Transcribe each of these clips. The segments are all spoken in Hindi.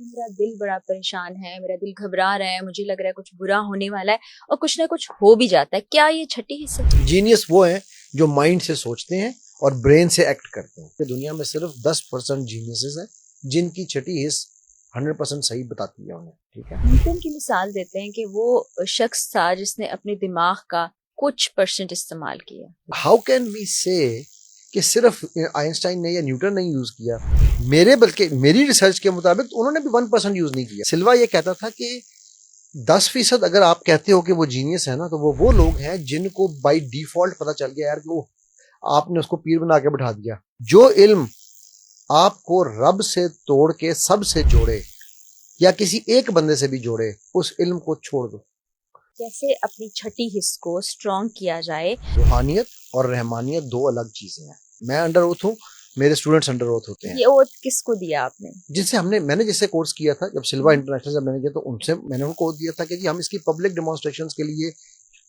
मेरा दिल बड़ा परेशान है, मेरा दिल घबरा रहा है, मुझे लग रहा है कुछ बुरा होने वाला है और कुछ ना कुछ हो भी जाता है। क्या ये छठी हिस्सा? जीनियस वो हैं जो माइंड से सोचते हैं और ब्रेन से एक्ट करते हैं। दुनिया में सिर्फ 10% जीनियसेस हैं जिनकी छठी हिस्स 100% सही बताती है उन्हें। ठीक है, न्यूटन की मिसाल देते हैं कि वो शख्स था जिसने अपने दिमाग का कुछ परसेंट इस्तेमाल किया। हाउ कैन वी से कि सिर्फ आइंस्टाइन ने या न्यूटन ने यूज किया। बल्कि मेरी रिसर्च के मुताबिक तो उन्होंने भी 1% यूज नहीं किया। सिल्वा ये कहता था कि 10% अगर आप कहते हो कि वो जीनियस है ना, तो वो लोग हैं जिनको बाय डिफॉल्ट पता चल गया यार कि वो आपने उसको पीर बना के बैठा दिया। जो इल्म आपको रब से तोड़ के सब से जोड़े या किसी एक बंदे से भी जोड़े, उस इल्म को छोड़ दो। कैसे अपनी छठी हिस्स को स्ट्रॉन्ग किया जाए? रूहानियत और रहमानियत दो अलग चीजें हैं। मैं अंडर ओथ हूँ, मेरे स्टूडेंट्स अंडर ओथ होते हैं। ये ओथ किसको दिया आपने? जिनसे मैंने जिससे कोर्स किया था, जब सिल्वा इंटरनेशनल जब मैंने किया तो उनसे मैंने उनको कोर्स दिया था कि जी हम इसकी पब्लिक डेमोन्स्ट्रेशंस के लिए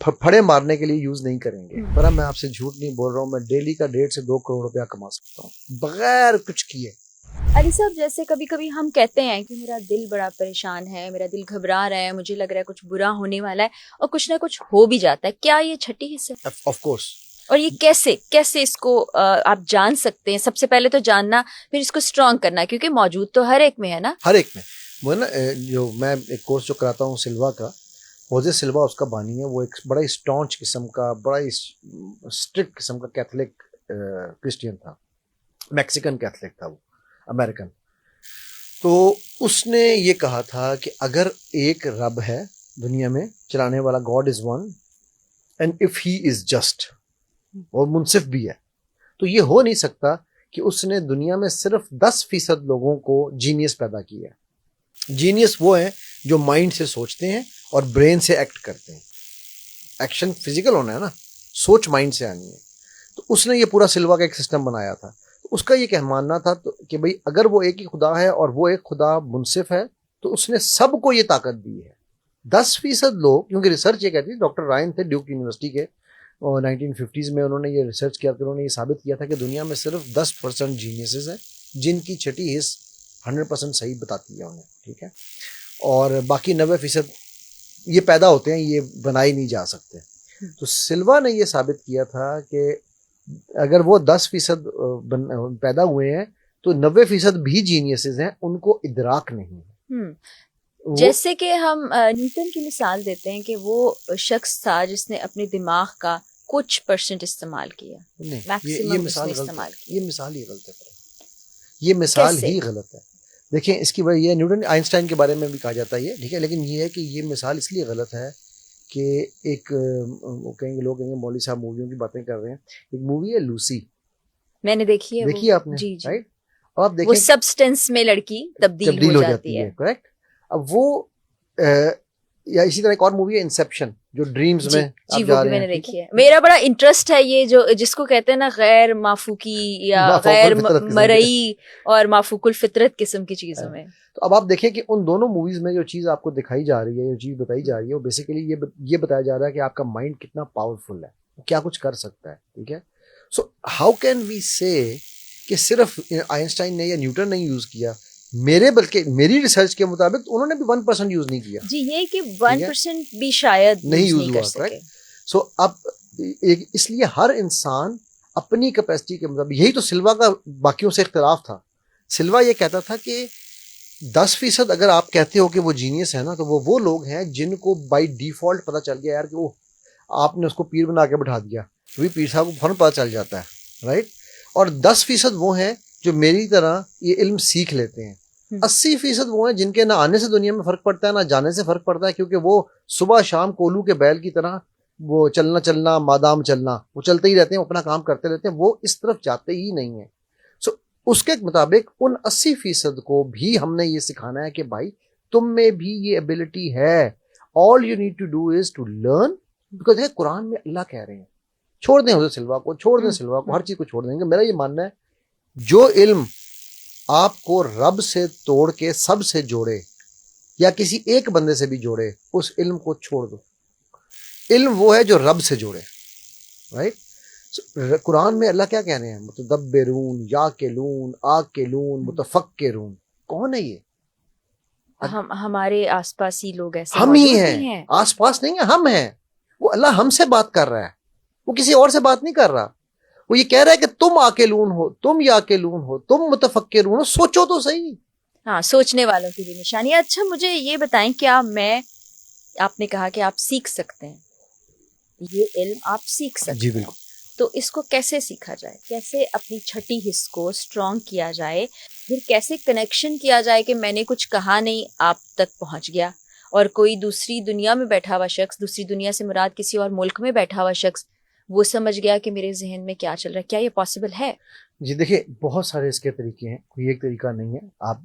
फड़े मारने के लिए यूज नहीं करेंगे। पर मैं आपसे झूठ नहीं बोल रहा हूँ, मैं डेली का 1.5 से 2 करोड़ रुपया कमा सकता हूँ बगैर कुछ किए। अली साहब, जैसे कभी कभी हम कहते हैं कि मेरा दिल बड़ा परेशान है, मेरा दिल घबरा रहा है, मुझे लग रहा है कुछ बुरा होने वाला है और कुछ ना कुछ हो भी जाता है। क्या ये छठी हिस्सा? Of course. और ये कैसे कैसे इसको आप जान सकते हैं? सबसे पहले तो जानना, फिर इसको स्ट्रॉन्ग करना, क्योंकि मौजूद तो हर एक में है ना। हर एक में वो है ना। जो मैं एक कोर्स जो कराता हूँ सिल्वा का, मोजे सिल्वा उसका बानी है। वो एक बड़ा ही स्टॉन्च किस्म का, बड़ा ही स्ट्रिक्ट किस्म का कैथलिक क्रिश्चियन था। मैक्सिकन कैथलिक था वो, अमेरिकन। तो उसने ये कहा था कि अगर एक रब है दुनिया में चलाने वाला, God is one, and if he is just, और मुनसिफ भी है, तो ये हो नहीं सकता कि उसने दुनिया में सिर्फ 10% लोगों को जीनियस पैदा किया है। जीनियस वो हैं जो माइंड से सोचते हैं और ब्रेन से एक्ट करते हैं। एक्शन फिजिकल होना है ना, सोच माइंड से आनी है। तो उसने ये पूरा सिल्वा का एक सिस्टम बनाया था। तो उसका ये मानना था तो कि भाई अगर वो एक ही खुदा है और वो एक खुदा मुनसिफ है, तो उसने सबको ये ताकत दी है। 10% लोग, क्योंकि रिसर्च ये कहती है, डॉक्टर रायन थे ड्यूक यूनिवर्सिटी के, और 1950s में उन्होंने ये रिसर्च किया, उन्होंने ये साबित किया था कि दुनिया में सिर्फ 10% जीनियसेस हैं जिनकी छठी हिस्स 100% सही बताती है उन्हें। ठीक है, और बाकी 90% ये पैदा होते हैं, ये बनाए नहीं जा सकते। तो सिल्वा ने ये साबित किया था कि अगर वो 10% पैदा हुए हैं तो 90% भी जीनियसेस हैं, उनको इदराक नहीं है। जैसे कि हम न्यूटन की मिसाल देते हैं कि वो शख्स था जिसने अपने दिमाग का कुछ परसेंट इस्तेमाल किया, नहीं, ये मैक्सिमम मिसाल उसने गलत है। इस्तेमाल किया। ये मिसाल ही गलत है। ये मिसाल कैसे? ही गलत है। देखिए, इसकी वजह ये न्यूटन आइंस्टाइन के बारे में भी कहा जाता है ये, ठीक है, लेकिन ये है कि ये मिसाल इसलिए गलत है कि एक वो कहेंगे, लोग कहेंगे मौलवी साहब मूवियों की बातें कर रहे हैं। एक मूवी है लूसी, मैंने देखी है वो। देखी है आपने? जी जी। राइट। और आप वो देखें सब्सटेंस में लड़की तब्दील हो तब्दील हो जाती जाती है। है, करेक्ट। अब वो या इसी तरह एक और मूवी है इंसेप्शन, जो ड्रीम्स जी में जी, आप वो जा भी रहे हैं। मैंने ठीक है, देखी है। मेरा बड़ा इंटरेस्ट है ये जो जिसको कहते हैं ना गैर माफूकी या माफौकुल गैर फितरत किस्म के। मरई और माफूकुल फितरत किस्म की चीजों में। तो अब आप देखें कि उन दोनों मूवीज में जो चीज आपको दिखाई जा रही है, जो चीज बताई जा रही है, वो बेसिकली ये बताया जा रहा है कि आपका माइंड कितना पावरफुल है, क्या कुछ कर सकता है। ठीक है, सो हाउ कैन वी से कि सिर्फ आइंस्टाइन ने या न्यूटन ने यूज किया। बल्कि मेरी रिसर्च के मुताबिक तो उन्होंने भी 1% यूज नहीं किया। जी, ये कि 1% भी शायद नहीं यूज यूज नहीं कर हुआ, सके। करेक्ट। सो अब इसलिए हर इंसान अपनी कैपेसिटी के मुताबिक, यही तो सिल्वा का बाकियों से इख्तिलाफ था। सिल्वा ये कहता था कि 10% अगर आप कहते हो कि वो जीनियस है ना, तो वो लोग हैं जिनको बाय डिफॉल्ट पता चल गया यार कि वो आपने उसको पीर बना के बैठा दिया, तो भी पीर साहब को फौरन पता चल जाता है। राइट। और 10% वो हैं जो मेरी तरह ये इल्म सीख लेते हैं। 80% वो हैं जिनके ना आने से दुनिया में फर्क पड़ता है, ना जाने से फर्क पड़ता है, क्योंकि वो सुबह शाम कोलू के बैल की तरह वो चलना चलना मादाम चलना, वो चलते ही रहते हैं, अपना काम करते रहते हैं, वो इस तरफ जाते ही नहीं है। सो उसके मुताबिक उन 80% को भी हमने ये सिखाना है कि भाई तुम में भी ये एबिलिटी है। All you need to do is to learn, because Quran में अल्लाह कह रहे हैं छोड़ दें हुजूर सिल्वा को, छोड़ दें सिल्वा को, हर चीज को छोड़ देंगे। मेरा ये मानना है, जो इल्म आपको रब से तोड़ के सब से जोड़े या किसी एक बंदे से भी जोड़े, उस इल्म को छोड़ दो। इल्म वो है जो रब से जोड़े। राइट। कुरान में अल्लाह क्या कह रहे हैं? मुतदब्बिरून, याकिलून, आकिलून, मुतफक्किरून। कौन है ये? हमारे आसपास ही लोग ऐसे हम ही मौजूद हैं, भी हैं। आसपास नहीं है, हम हैं। वो अल्लाह हमसे बात कर रहा है, वो किसी और से बात नहीं कर रहा। वो ये कह रहा है कि तुम आकिलून हो, तुम याकिलून हो, तुम मुतफक्किरून हो, सोचो तो सही। हाँ, सोचने वालों की भी निशानी। अच्छा, मुझे ये बताएं, क्या आपने कहा कि आप सीख सकते हैं, ये इल्म आप सीख सकते जी हैं, बिल्कुल। तो इसको कैसे सीखा जाए? कैसे अपनी छठी हिस्स को स्ट्रॉन्ग किया जाए? फिर कैसे कनेक्शन किया जाए कि मैंने कुछ कहा नहीं, आप तक पहुंच गया, और कोई दूसरी दुनिया में बैठा हुआ शख्स, दूसरी दुनिया से मुराद किसी और मुल्क में बैठा हुआ शख्स, वो समझ गया कि मेरे जहन में क्या चल रहा है? क्या ये पॉसिबल है? जी देखिए, बहुत सारे इसके तरीके हैं, कोई एक तरीका नहीं है। आप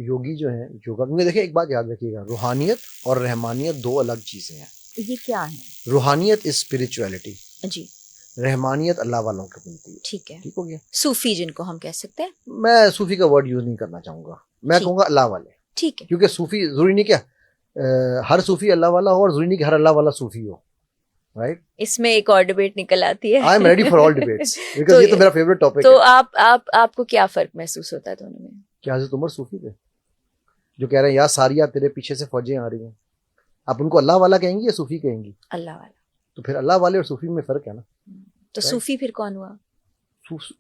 योगी जो है योगा, क्योंकि देखिए एक बात याद रखिएगा, रूहानियत और रहमानियत दो अलग चीजें हैं। ये क्या है? रूहानियत इज स्पिरिचुअलिटी, जी, रहमानियत अल्लाह वालों की बनती है। ठीक है। ठीक हो गया। सूफी जिनको हम कह सकते हैं। मैं सूफी का वर्ड यूज नहीं करना चाहूंगा, मैं ठीक। कहूंगा अल्लाह वाले, ठीक है। क्योंकि सूफी जरूरी नहीं क्या हर सूफी अल्लाह वाला हो, और जरूरी नहीं कि हर अल्लाह वाला सूफी हो, राइट। इसमें एक और डिबेट निकल आती है। I am ready for all debates, तो बिकॉज ये तो मेरा फेवरेट टॉपिक तो है। आपको क्या फर्क महसूस होता है दोनों में? क्या हज़रत उमर सूफी थे जो कह रहे हैं या सारिया तेरे पीछे से फौजें आ रही हैं, आप उनको अल्लाह वाला कहेंगी या सूफी कहेंगी? अल्लाह वाला। तो फिर अल्लाह वाले और सूफी में फर्क है ना। तो सूफी फिर कौन हुआ?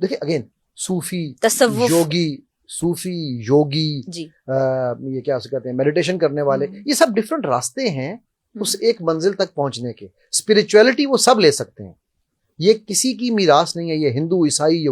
देखिए अगेन, सूफी, तसव्वुफ। योगी, सूफी, योगी, जी। ये क्या कहते हैं, मेडिटेशन करने वाले, ये सब डिफरेंट रास्ते हैं उस एक मंजिल तक पहुंचने के। स्पिरिचुअलिटी वो सब ले सकते हैं, ये किसी की मीरास नहीं है। ये हिंदू, ईसाई,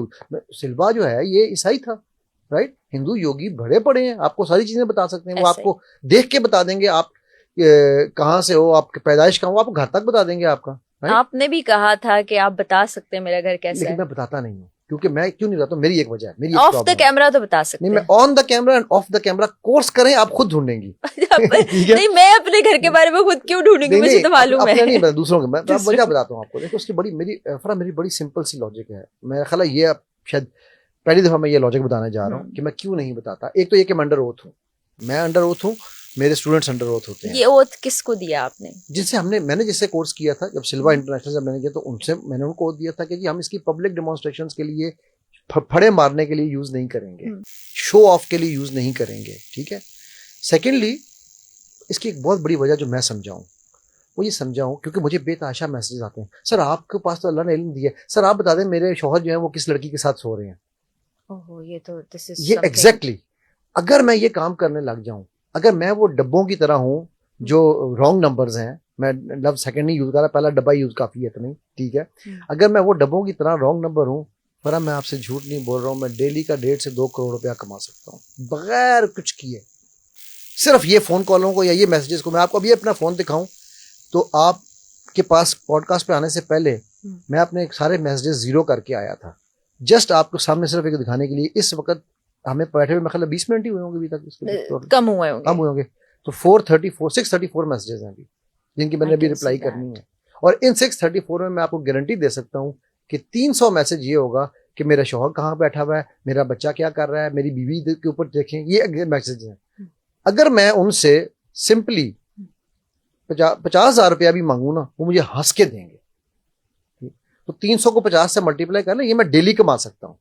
सिल्वा जो है ये ईसाई था, राइट। हिंदू योगी बड़े पड़े हैं, आपको सारी चीजें बता सकते हैं, वो आपको देख के बता देंगे आप कहाँ से हो, आपकी पैदाइश कहाँ हो, आपको घर तक बता देंगे आपका। आपने भी कहा था कि आप बता सकते हैं मेरा घर कैसा है, लेकिन मैं बताता नहीं हूँ, क्योंकि मैं क्यों नहीं बताता, मेरी एक वजह है, मेरी ऑफ द कैमरा तो बता सकते नहीं, हैं। मैं on the camera end of the camera course करें, आप खुद ढूंढेंगी। नहीं, मैं अपने घर के बारे में खुद क्यों ढूंढूंगी, मुझे तो मालूम है। नहीं, दूसरों के, मैं वजह बताता हूँ आपको। देखो उसकी मेरी बड़ी सिंपल सी लॉजिक है। मेरा ख्याल है ये शायद पहली दफा मैं ये लॉजिक बताने जा रहा हूँ कि मैं क्यों नहीं बताता। एक तो ये कि मैं अंडर ओथ हूँ, मेरे स्टूडेंट्स अंडर ओथ होते हैं। ये ओथ किसको दिया आपने? मैंने जिससे कोर्स किया था, जब सिल्वा इंटरनेशनल से मैंने किया, तो उनसे मैंने उनको दिया था कि हम इसकी पब्लिक डेमोन्स्ट्रेशंस के लिए, फड़े मारने के लिए यूज नहीं करेंगे, शो ऑफ के लिए यूज नहीं करेंगे, ठीक है। सेकेंडली, इसकी एक बहुत बड़ी वजह जो मैं समझाऊं, वो ये समझाऊं क्योंकि मुझे बेतहाशा मैसेजेस आते हैं, सर आपके पास तो अल्लाह ने इल्म दिया है, सर आप बता दें मेरे शौहर जो है वो किस लड़की के साथ सो रहे हैं। ओहो, ये एग्जैक्टली, अगर मैं ये काम करने लग जाऊं, अगर मैं वो डब्बों की तरह हूं जो रॉन्ग नंबर्स हैं, मैं लफ्ज सेकंड नहीं यूज कर रहा, पहला डब्बा यूज काफी है इतना, ठीक है। अगर मैं वो डब्बों की तरह रॉन्ग नंबर हूं, पर मैं आपसे झूठ नहीं बोल रहा हूं, मैं डेली का 1.5 से 2 करोड़ रुपया कमा सकता हूं बगैर कुछ किए, सिर्फ ये फोन कॉलों को या ये मैसेजेस को। मैं आपको अभी अपना फोन दिखाऊं तो आपके पास पॉडकास्ट पे आने से पहले मैं अपने सारे मैसेजेस जीरो करके आया था, जस्ट आपको सामने सिर्फ एक दिखाने के लिए। इस वक्त हमें बैठे हुए मतलब 20 मिनट ही हुए होंगे अभी तक, कम हुए होंगे। तो 634 मैसेजेस हैं अभी, जिनकी मैंने अभी रिप्लाई करनी है। और इन 634 में मैं आपको गारंटी दे सकता हूँ कि 300 मैसेज ये होगा कि मेरा शौहर कहाँ बैठा हुआ है, मेरा बच्चा क्या कर रहा है, मेरी बीवी के ऊपर देखें, ये मैसेज हैं। अगर मैं उनसे सिंपली 50,000 रुपया भी मांगू ना, वो मुझे हंस के देंगे। तो 300 को 50 से मल्टीप्लाई कर ले, ये मैं डेली कमा सकता हूँ।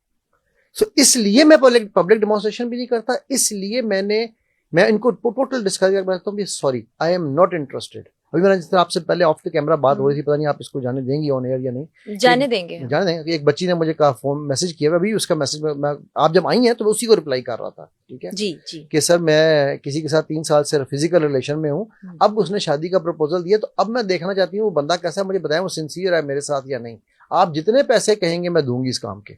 सो इसलिए मैं पब्लिक डेमोन्स्ट्रेशन भी नहीं करता, इसलिए मैं इनको टोटल डिस्कस करता हूँ, sorry I am not interested. अभी मैंने जिस तरह आपसे पहले ऑफ द कैमरा बात हो रही थी, पता नहीं आप इसको जाने देंगी ऑन एयर या नहीं। जाने देंगे। एक बच्ची ने मुझे कहा, फोन मैसेज किया, अभी उसका मैसेज मैं आप जब आई हैं तो मैं उसी को रिप्लाई कर रहा था, ठीक है जी कि सर मैं किसी के साथ 3 साल से फिजिकल रिलेशन में हूँ, अब उसने शादी का प्रपोजल दिया, तो अब मैं देखना चाहती हूँ वो बंदा कैसा है, मुझे बताएं वो सिंसियर है मेरे साथ या नहीं। आप जितने पैसे कहेंगे मैं दूंगी इस काम के,